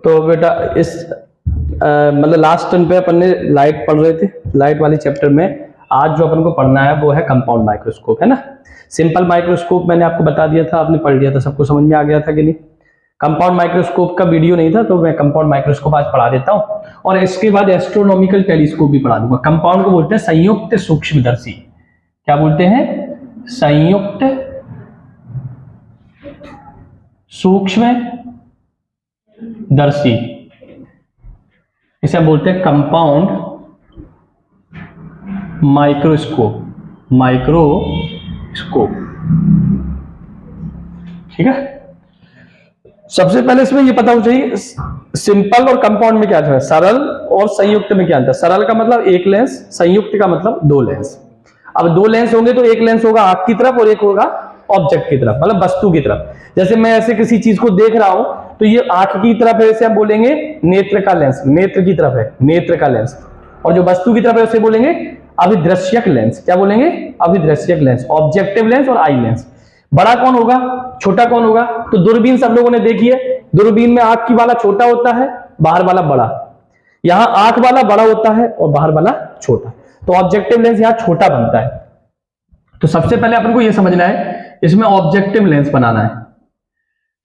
तो बेटा इस मतलब लास्ट टर्न पे अपन ने लाइट पढ़ रहे थे, लाइट वाली चैप्टर में आज जो अपन को पढ़ना है वो है कंपाउंड माइक्रोस्कोप, है ना। सिंपल माइक्रोस्कोप मैंने आपको बता दिया था, आपने पढ़ लिया था, सबको समझ में आ गया था कि नहीं। कंपाउंड माइक्रोस्कोप का वीडियो नहीं था तो मैं कंपाउंड माइक्रोस्कोप आज पढ़ा देता हूं, और इसके बाद एस्ट्रोनॉमिकल टेलीस्कोप भी पढ़ा दूंगा। कंपाउंड को बोलते हैं संयुक्त सूक्ष्मदर्शी। क्या बोलते हैं? संयुक्त सूक्ष्मदर्शी, इसे हम बोलते हैं कंपाउंड माइक्रोस्कोप। ठीक है। सबसे पहले इसमें ये पता होना चाहिए सिंपल और कंपाउंड में क्या है, सरल और संयुक्त में क्या अंतर। सरल का मतलब एक लेंस, संयुक्त का मतलब दो लेंस। अब दो लेंस होंगे तो एक लेंस होगा आंख की तरफ और एक होगा ऑब्जेक्ट की तरफ, मतलब वस्तु की तरफ। जैसे मैं ऐसे किसी चीज को देख रहा हूं तो ये आंख की तरफ है, इसे हम बोलेंगे नेत्र का लेंस, नेत्र की तरफ है नेत्र का लेंस। और जो वस्तु की तरफ है उसे बोलेंगे अभिदृश्यक लेंस। क्या बोलेंगे? अभिदृश्यक लेंस, ऑब्जेक्टिव लेंस और आई लेंस। बड़ा कौन होगा, छोटा कौन होगा? तो दूरबीन सब लोगों ने देखी है, दूरबीन में आंख की वाला छोटा होता है, बाहर वाला बड़ा। यहां आंख वाला बड़ा होता है और बाहर वाला छोटा, तो ऑब्जेक्टिव लेंस यहां छोटा बनता है। तो सबसे पहले अपन को यह समझना है इसमें ऑब्जेक्टिव लेंस बनाना है,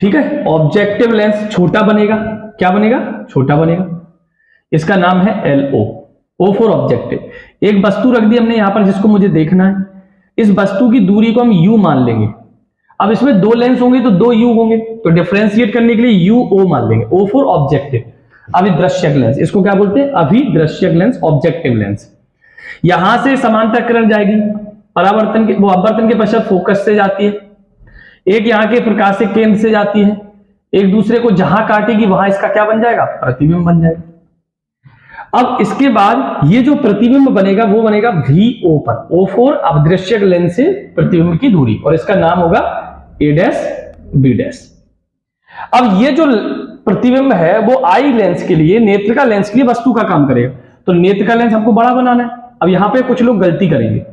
ठीक है। ऑब्जेक्टिव लेंस छोटा बनेगा, क्या बनेगा? छोटा बनेगा। इसका नाम है LO, O फॉर ऑब्जेक्टिव। एक वस्तु रख दी हमने यहां पर जिसको मुझे देखना है, इस वस्तु की दूरी को हम U मान लेंगे। अब इसमें दो लेंस होंगे तो दो U होंगे, तो डिफरेंशिएट करने के लिए UO मान लेंगे। O फॉर ऑब्जेक्टिव, अभिदृश्यक लेंस। इसको क्या बोलते हैं? अभिदृश्यक लेंस, ऑब्जेक्टिव लेंस। यहां से समांतर किरण जाएगी, परावर्तन के वो अपवर्तन के पश्चात फोकस से जाती है, एक यहां के प्रकाशिक केंद्र से जाती है, एक दूसरे को जहां काटेगी वहां इसका क्या बन जाएगा? प्रतिबिंब बन जाएगा। अब इसके बाद ये जो प्रतिबिंब बनेगा वो बनेगा VO पर, O फॉर अभिदृश्यक लेंस से प्रतिबिंब की दूरी, और इसका नाम होगा A', B'। अब ये जो प्रतिबिंब है वो आई लेंस के लिए, नेत्र का लेंस के लिए वस्तु का काम करेगा। तो नेत्र का लेंस हमको बड़ा बनाना है। अब यहां पे कुछ लोग गलती करेंगे।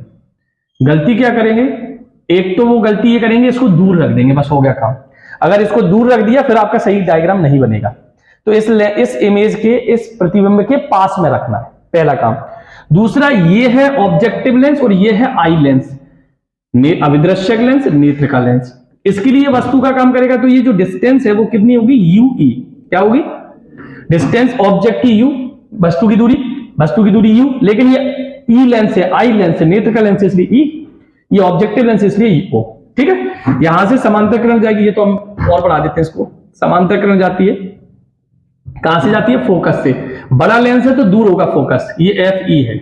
गलती क्या करेंगे? एक तो वो गलती ये करेंगे इसको दूर रख देंगे, बस हो गया काम। अगर इसको दूर रख दिया फिर आपका सही डायग्राम नहीं बनेगा। तो इस इमेज के, इस प्रतिबिंब के पास में रखना है, पहला काम। दूसरा ये है ऑब्जेक्टिव लेंस और ये है आई लेंस, अभिदृश्यक लेंस, नेत्र का लेंस। इसके लिए वस्तु का काम करेगा। तो ये जो डिस्टेंस है वो कितनी होगी? UE। क्या होगी? डिस्टेंस ऑब्जेक्ट की U, वस्तु की दूरी U, लेकिन ये E लेंस है, आई लेंस है, नेत्र का लेंस है इसलिए E, ये ऑब्जेक्टिव लेंस इसलिए O। ठीक है। यहां से समांतर किरण जाएगी, ये तो हम और बढ़ा देते हैं इसको। समांतर किरण जाती है, कहां से जाती है? फोकस से। बड़ा लेंस है तो दूर होगा फोकस, ये FE है,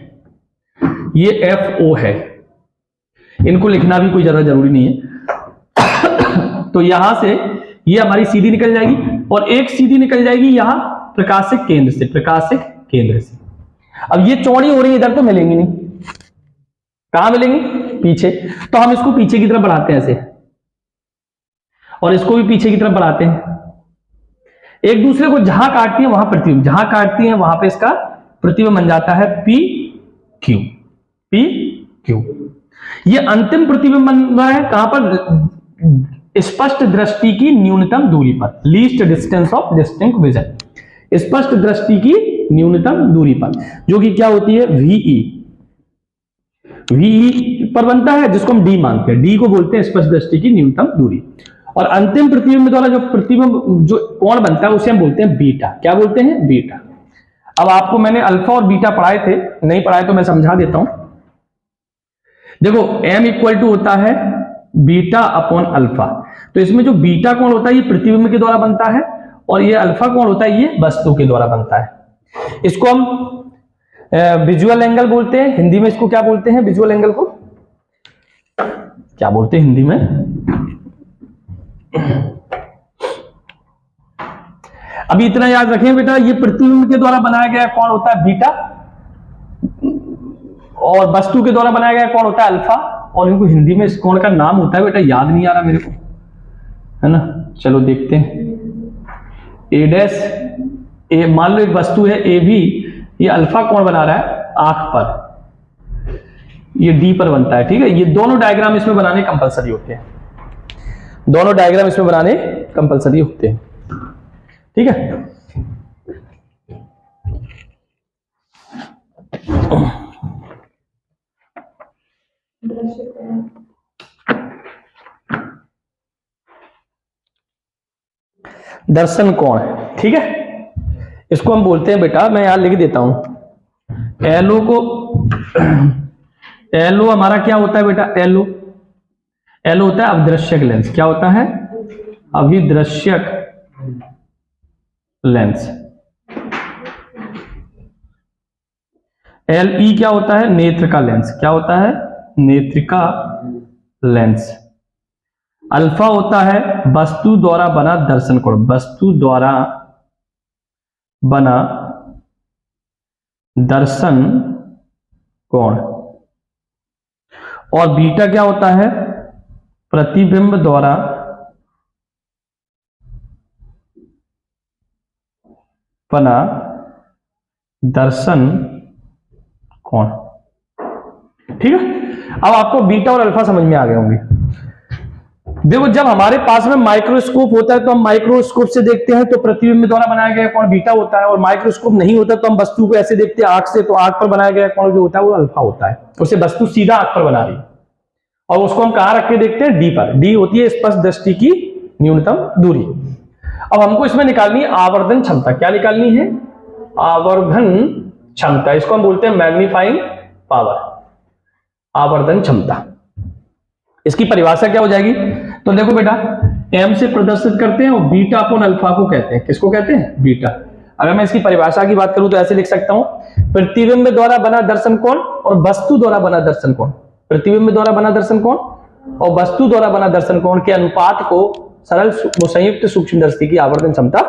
ये FO है। इनको लिखना भी कोई ज्यादा जरूरी नहीं है। तो यहां से ये हमारी सीधी निकल जाएगी और एक सीधी निकल जाएगी यहां प्रकाशिक केंद्र से। अब ये चौड़ी हो रही है, इधर तो मिलेंगी नहीं, कहां मिलेंगी? पीछे। तो हम इसको पीछे की तरफ बढ़ाते हैं ऐसे, और इसको भी पीछे की तरफ बढ़ाते हैं। एक दूसरे को जहां काटती है वहां प्रतिबिंब, जहां काटती है वहां पे इसका प्रतिबिंब बन जाता है PQ। ये अंतिम प्रतिबिंब बन रहा है कहां पर? स्पष्ट दृष्टि की न्यूनतम दूरी पर, least distance of distinct vision. स्पष्ट दृष्टि की न्यूनतम दूरी पर, जो कि क्या होती है? VE पर बनता है, जिसको हम D मानते हैं। D को बोलते हैं स्पष्ट दृष्टि की न्यूनतम दूरी। और अंतिम प्रतिबिंब द्वारा जो प्रतिबिंब जो कोण बनता है उसे हम बोलते हैं बीटा। क्या बोलते हैं? बीटा। अब आपको मैंने अल्फा और बीटा पढ़ाए थे, नहीं पढ़ाए तो मैं समझा देता हूं। देखो M इक्वल टू होता है बीटा अपॉन अल्फा। तो इसमें जो बीटा कोण होता है ये प्रतिबिंब के द्वारा बनता है, और ये अल्फा कोण होता है ये वस्तु के द्वारा बनता है। इसको हम विजुअल एंगल बोलते हैं। हिंदी में इसको क्या बोलते हैं? विजुअल एंगल को क्या बोलते हैं हिंदी में? अभी इतना याद रखें बेटा, ये प्रतिबिंब के द्वारा बनाया गया कोण होता है बीटा, और वस्तु के द्वारा बनाया गया कोण होता है अल्फा। और इनको हिंदी में इस कोण का नाम होता है बेटा, याद नहीं आ रहा मेरे को, है ना। चलो देखते हैं। A', मान लो एक वस्तु है AB, ये अल्फा कोण बना रहा है आंख पर, ये D पर बनता है। ठीक है। ये दोनों डायग्राम इसमें बनाने कंपलसरी होते हैं। दोनों डायग्राम इसमें बनाने कंपलसरी होते हैं, ठीक है। दर्शन कोण, ठीक है, इसको हम बोलते हैं बेटा, मैं यहां लिख देता हूं, एलओ को, एलओ हमारा क्या होता है बेटा, एलओ, एलओ होता है अविदृश्यक लेंस। क्या होता है? अविदृश्यक लेंस। एल ई क्या होता है? नेत्र का लेंस। क्या होता है? नेत्र का लेंस। अल्फा होता है वस्तु द्वारा बना दर्शन कोण, वस्तु द्वारा बना दर्शन कोण। और बीटा क्या होता है? प्रतिबिंब द्वारा बना दर्शन कोण, ठीक है। अब आपको बीटा और अल्फा समझ में आ गए होंगे। देखो, जब हमारे पास में माइक्रोस्कोप होता है तो हम माइक्रोस्कोप से देखते हैं तो प्रतिबिंब द्वारा बनाया गया कोण बीटा होता है, और माइक्रोस्कोप नहीं होता तो हम वस्तु को ऐसे देखते हैं आंख से, तो आंख पर बनाया गया कोण जो होता है वो अल्फा होता है। उसे वस्तु सीधा आंख पर बना रही है और उसको हम कहां रख के देखते हैं? डी पर। डी होती है स्पष्ट दृष्टि की न्यूनतम दूरी। अब हमको इसमें निकालनी है आवर्धन क्षमता। क्या निकालनी है? आवर्धन क्षमता। इसको हम बोलते हैं मैग्नीफाइंग पावर, आवर्धन क्षमता। इसकी परिभाषा क्या हो जाएगी? तो देखो बेटा, एम से प्रदर्शित करते हैं और बीटा अपॉन अल्फा को कहते हैं। किसको कहते हैं? बीटा। अगर मैं इसकी परिभाषा की बात करूं तो ऐसे लिख सकता हूं, प्रतिबिंब द्वारा बना दर्शन कोण और वस्तु द्वारा बना दर्शन कोण, प्रतिबिंब द्वारा बना दर्शन कोण और वस्तु द्वारा बना दर्शन कोण के अनुपात को सरल संयुक्त सूक्ष्मदर्शी की आवर्धन क्षमता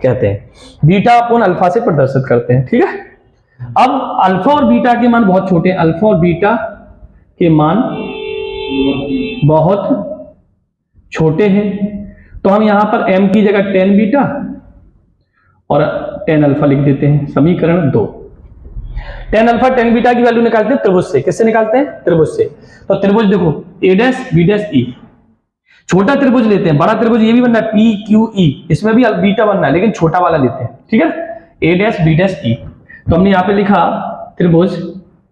कहते हैं। बीटा अपॉन अल्फा से प्रदर्शित करते हैं, ठीक है। अब अल्फा और बीटा के मान बहुत छोटे हैं, अल्फा और बीटा के मान बहुत छोटे हैं, तो हम यहां पर m की जगह 10 बीटा और 10 अल्फा लिख देते हैं। समीकरण 2। 10 अल्फा 10 बीटा की वैल्यू निकालते हैं त्रिभुज से। किससे निकालते हैं? त्रिभुज से। तो त्रिभुज देखो, a dash b dash e। छोटा त्रिभुज लेते हैं, बड़ा त्रिभुज ये भी बनना है p q e, इसमें भी बीटा बनना है लेकिन छोटा वाला लेते हैं, ठीक है। a dash b dash e, तो हमने यहां पे लिखा त्रिभुज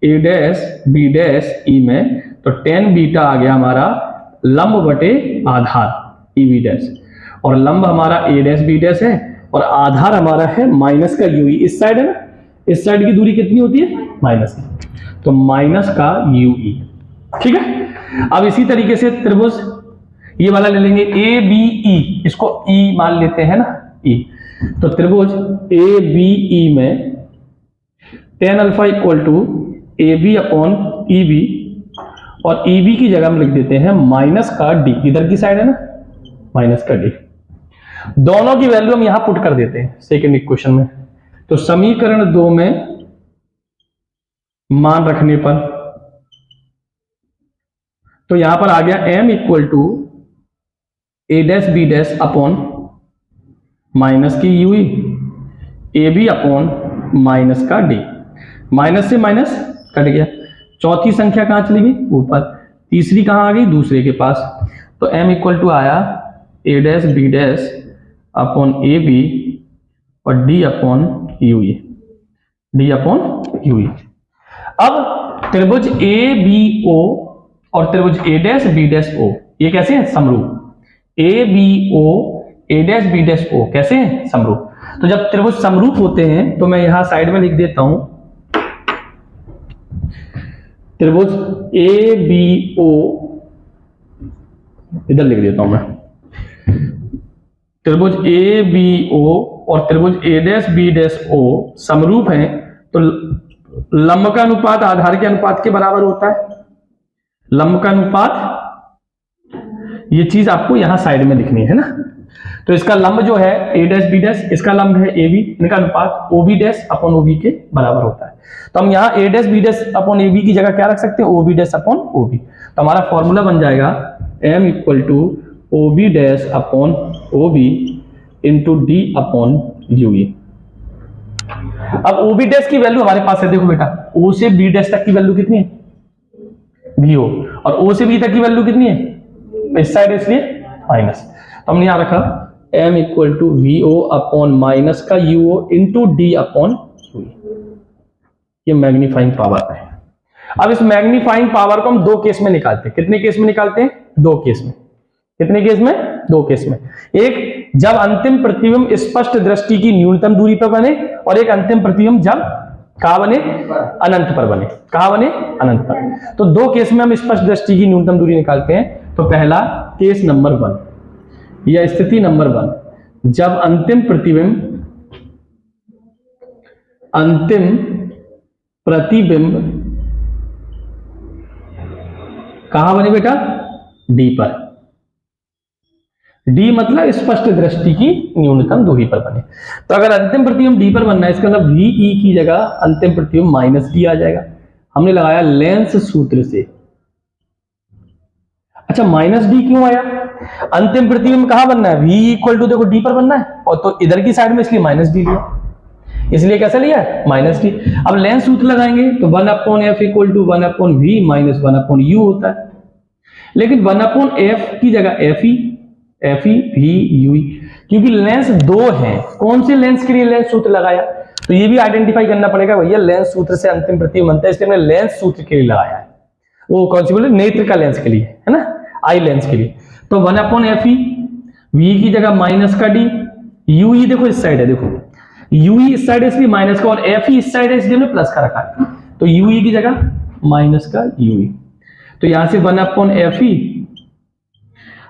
a dash b dash e में, तो 10 बीटा आ गया हमारा लंब बटे आधार ई बी डैश, और लंब हमारा a डैश b डैश है और आधार हमारा है माइनस का यूई। इस साइड है ना, इस साइड की दूरी कितनी होती है? माइनस की, तो माइनस का यूई, ठीक है। अब इसी तरीके से त्रिभुज ये वाला ले लेंगे ए बी ई, इसको ई मान लेते हैं ना, ई। तो त्रिभुज ए बी ई में 10 alpha equal to A B upon E B, और ई बी की जगह हम लिख देते हैं माइनस का डी, इधर की साइड है ना, माइनस का डी। दोनों की वैल्यू हम यहां पुट कर देते हैं सेकेंड इक्वेशन में। तो समीकरण 2 में मान रखने पर तो यहां पर आ गया m equal to A dash B dash upon minus की UE, A B upon minus का डी। माइनस से माइनस कट गया, चौथी संख्या कहां चली गई? ऊपर। तीसरी कहां आ गई? दूसरे के पास। तो m इक्वल टू आया A dash B dash upon A B और D upon UE, D upon UE. अब त्रिभुज ए बी ओ और त्रिभुज A dash B dash O, ये कैसे हैं? समरूप। A B O A dash B dash O कैसे हैं? समरूप। तो जब त्रिभुज समरूप होते हैं तो मैं यहां साइड में लिख देता हूं त्रिभुज ए बी ओ, इधर लिख देता हूं मैं, त्रिभुज ए बी ओ और त्रिभुज ए डैश बी डैश ओ समरूप हैं, तो लंब का अनुपात आधार के अनुपात के बराबर होता है। लंब का अनुपात, ये चीज आपको यहां साइड में लिखनी है ना। तो इसका लंब जो है ए डैश बी डैश, इसका लंब है ए बी, इनका अनुपात O B dash upon O B के बराबर होता है। तो हम यहाँ A dash B dash upon A B की जगह क्या रख सकते हैं? O B dash upon O B. तो हमारा फॉर्मूला बन जाएगा m equal to O B dash upon O B into D upon U E. अब ओ बी डैश की वैल्यू हमारे पास है, देखो बेटा, ओ से बी डैश तक की वैल्यू कितनी है? वी ओ, और ओ से बी तक की वैल्यू कितनी है? इस साइड, इसलिए माइनस, तो हमने यहां रखा m equal to V O upon minus का U O into D upon U. ये मैग्नीफाइंग पावर है। अब इस मैग्नीफाइंग पावर को हम दो केस में निकालते हैं। कितने केस में निकालते हैं? दो केस में। कितने केस में? दो केस में। एक, जब अंतिम प्रतिबिंब स्पष्ट दृष्टि की न्यूनतम दूरी पर बने, और एक अंतिम प्रतिबिंब जब कहां बने? अनंत पर बने। कहां बने? अनंत पर। तो दो केस में हम स्पष्ट दृष्टि की न्यूनतम दूरी निकालते हैं। तो पहला केस नंबर 1 या स्थिति नंबर 1, जब अंतिम प्रतिबिंब कहां बने बेटा? डी पर। डी मतलब स्पष्ट दृष्टि की न्यूनतम दूरी पर बने। तो अगर अंतिम प्रतिबिंब डी पर बनना है, इसका मतलब वीई की जगह अंतिम प्रतिबिंब माइनस डी आ जाएगा। हमने लगाया लेंस सूत्र से। अच्छा, माइनस डी क्यों आया? अंतिम प्रतिबिंब कहां बनना है? वी इक्वल टू देखो डी पर बनना है, और तो इधर की साइड में, इसलिए माइनस डी लिया। इसलिए कैसा लिया? Minus D. अब लेंस सूत्र लगाएंगे तो 1/f equal to 1/v minus 1/u होता है। लेकिन 1/f की जगह एफ ई वी यू, क्योंकि लेंस दो हैं। कौन से लेंस के लिए लेंस सूत्र लगाया? तो ये भी आइडेंटिफाई करना पड़ेगा भैया, लेंस सूत्र से अंतिम प्रतिबिंब बनता है, इसलिए हमने लेंस सूत्र के लिए लगाया है। वो कौन सी बोले? नेत्र का लेंस के लिए, है ना, आई लेंस के लिए। तो 1/f ई, वी की जगह माइनस का डी, यू ई देखो इस साइड है, देखो यू ई इस साइड है इसलिए माइनस का, और एफ ई इस साइड है इसलिए हमने प्लस का रखा है। तो यू ई की जगह माइनस का यू ई। तो यहां से 1/f ई,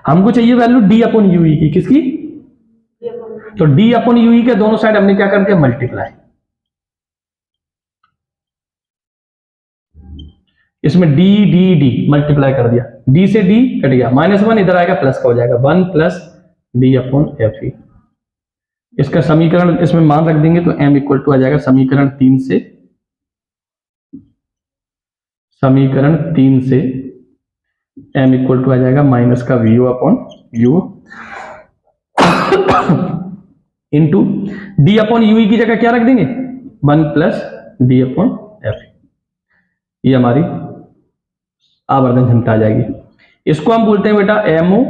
हमको चाहिए value D upon U E की। किसकी? तो डी अपॉन यू ई के दोनों साइड हमने क्या कर दिया? मल्टीप्लाई। इसमें डी डी डी मल्टीप्लाई कर दिया, डी से डी कट गया, -1 इधर आएगा, प्लस का हो जाएगा 1 plus D upon F E. इसका समीकरण इसमें मान रख देंगे तो m इक्वल टू आ जाएगा समीकरण 3 से m इक्वल टू आ जाएगा माइनस का V O upon U into D upon U की जगह क्या रख देंगे? 1 प्लस डी अपॉन एफ। ये हमारी आवर्धन क्षमता आ जाएगी। इसको हम बोलते हैं बेटा एमओ,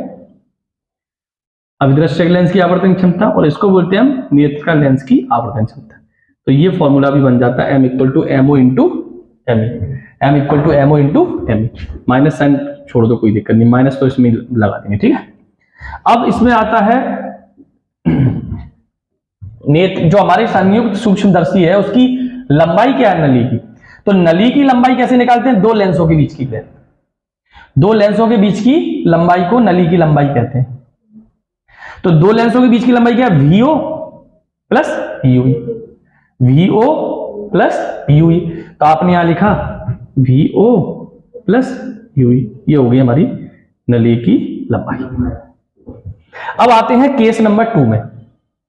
अभिदृश्यक लेंस की आवर्धन क्षमता, और इसको बोलते हैं हम नेत्रिका लेंस की आवर्धन क्षमता। तो ये फॉर्मूला भी बन जाता है m equal to MO into M, M equal to MO into M. Minus sign छोड़ दो, कोई दिक्कत नहीं, माइनस तो इसमें लगा देंगे, ठीक है। अब इसमें आता है नेत्र, जो हमारे संयुक्त सूक्ष्मदर्शी है उसकी लंबाई क्या है नली की। तो नली की लंबाई कैसे निकालते हैं? दो लेंसों के बीच की, दो लेंसों के बीच की लंबाई को नली की लंबाई कहते हैं। तो दो लेंसों के बीच की लंबाई क्या है? VO plus UE, VO plus UE. तो आपने यहां लिखा वीओ प्लस यूई, ये हो गई हमारी नली की लंबाई। अब आते हैं केस नंबर 2 में।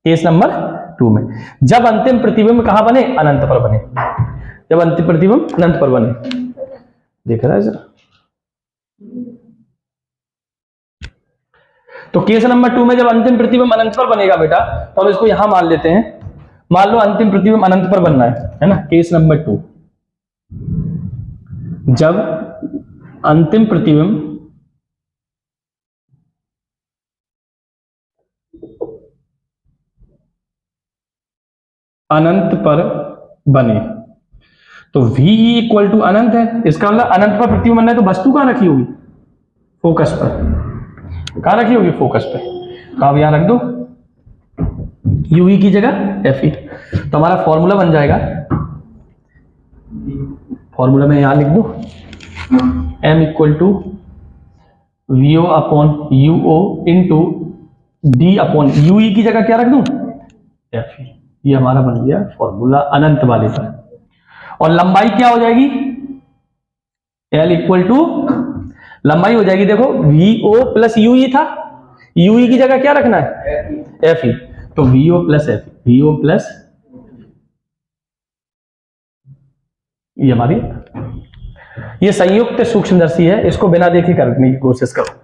केस नंबर 2 में जब अंतिम प्रतिबिंब कहां बने? अनंत पर बने। जब अंतिम प्रतिबिंब अनंत पर बने, देख रहा है जरा। तो केस नंबर 2 में जब अंतिम प्रतिबिंब अनंत पर बनेगा बेटा, तो हम इसको यहां मान लेते हैं। मान लो अंतिम प्रतिबिंब अनंत पर बनना है ना। केस नंबर 2, जब अंतिम प्रतिबिंब अनंत पर बने, तो v इक्वल टू अनंत है। इसका मतलब अनंत पर प्रतिबिंब बनना है, तो वस्तु कहां रखी होगी? फोकस पर। कहां रखी होगी? फोकस पे। तो आप यहां रख दो यूई की जगह एफ ई। तो हमारा फॉर्मूला बन जाएगा, फॉर्मूला में यहां लिख दो m equal to V O upon U O into D upon UE की जगह क्या रख दूं? F E. ये हमारा बन गया फॉर्मूला अनंत वाले पर। और लंबाई क्या हो जाएगी? L इक्वल टू लंबाई हो जाएगी, देखो V O plus U E था, यू ई की जगह क्या रखना है? F E. तो V O plus F, V O plus, ये हमारी, ये संयुक्त सूक्ष्मदर्शी है, इसको बिना देखे करने की कोशिश करो।